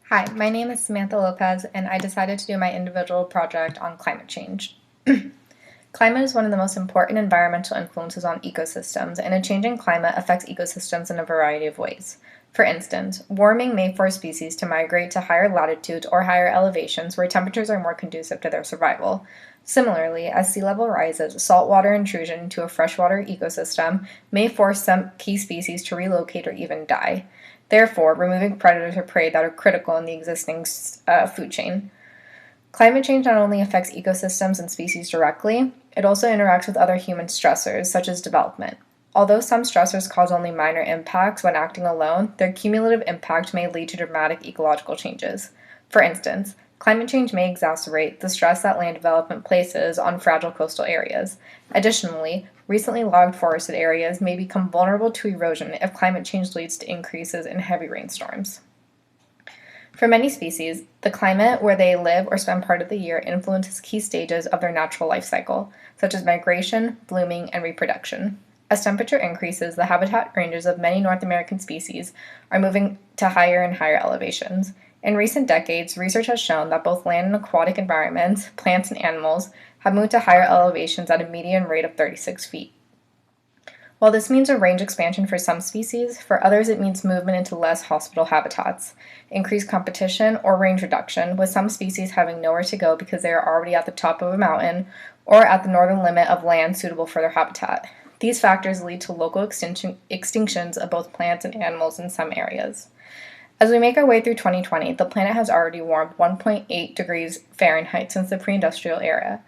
Hi, my name is Samantha Lopez, and I decided to do my individual project on climate change. Climate is one of the most important environmental influences on ecosystems, and a changing climate affects ecosystems in a variety of ways. For instance, warming may force species to migrate to higher latitudes or higher elevations where temperatures are more conducive to their survival. Similarly, as sea level rises, saltwater intrusion into a freshwater ecosystem may force some key species to relocate or even die, therefore removing predators or prey that are critical in the existing food chain. Climate change not only affects ecosystems and species directly, it also interacts with other human stressors, such as development. Although some stressors cause only minor impacts when acting alone, their cumulative impact may lead to dramatic ecological changes. For instance, climate change may exacerbate the stress that land development places on fragile coastal areas. Additionally, recently logged forested areas may become vulnerable to erosion if climate change leads to increases in heavy rainstorms. For many species, the climate where they live or spend part of the year influences key stages of their natural life cycle, such as migration, blooming, and reproduction. As temperature increases, the habitat ranges of many North American species are moving to higher and higher elevations. In recent decades, research has shown that both land and aquatic environments, plants and animals, have moved to higher elevations at a median rate of 36 feet. While this means a range expansion for some species, for others it means movement into less hospitable habitats, increased competition, or range reduction, with some species having nowhere to go because they are already at the top of a mountain or at the northern limit of land suitable for their habitat. These factors lead to local extinctions of both plants and animals in some areas. As we make our way through 2020, the planet has already warmed 1.8 degrees Fahrenheit since the pre-industrial era.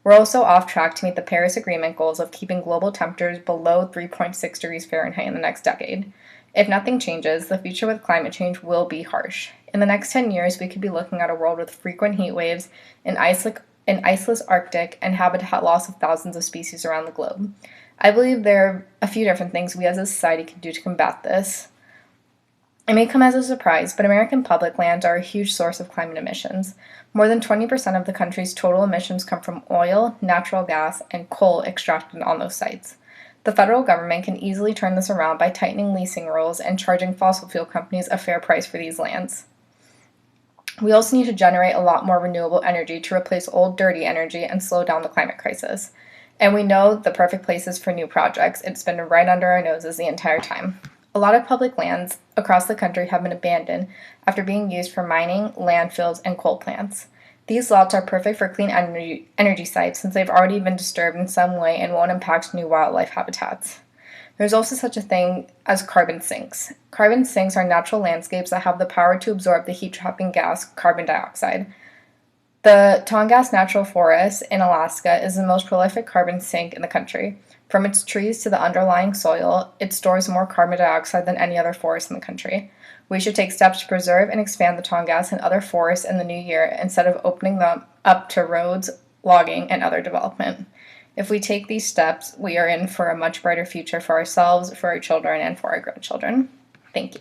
We're also off track to meet the Paris Agreement goals of keeping global temperatures below 3.6 degrees Fahrenheit in the next decade. If nothing changes, the future with climate change will be harsh. In the next 10 years, we could be looking at a world with frequent heat waves, an iceless Arctic, and habitat loss of thousands of species around the globe. I believe there are a few different things we as a society can do to combat this. It may come as a surprise, but American public lands are a huge source of climate emissions. More than 20% of the country's total emissions come from oil, natural gas, and coal extracted on those sites. The federal government can easily turn this around by tightening leasing rules and charging fossil fuel companies a fair price for these lands. We also need to generate a lot more renewable energy to replace old, dirty energy and slow down the climate crisis. And we know the perfect places for new projects. It's been right under our noses the entire time. A lot of public lands across the country have been abandoned after being used for mining, landfills, and coal plants. These lots are perfect for clean energy sites since they've already been disturbed in some way and won't impact new wildlife habitats. There's also such a thing as carbon sinks. Carbon sinks are natural landscapes that have the power to absorb the heat-trapping gas carbon dioxide. The Tongass Natural Forest in Alaska is the most prolific carbon sink in the country. From its trees to the underlying soil, it stores more carbon dioxide than any other forest in the country. We should take steps to preserve and expand the Tongass and other forests in the new year instead of opening them up to roads, logging, and other development. If we take these steps, we are in for a much brighter future for ourselves, for our children, and for our grandchildren. Thank you.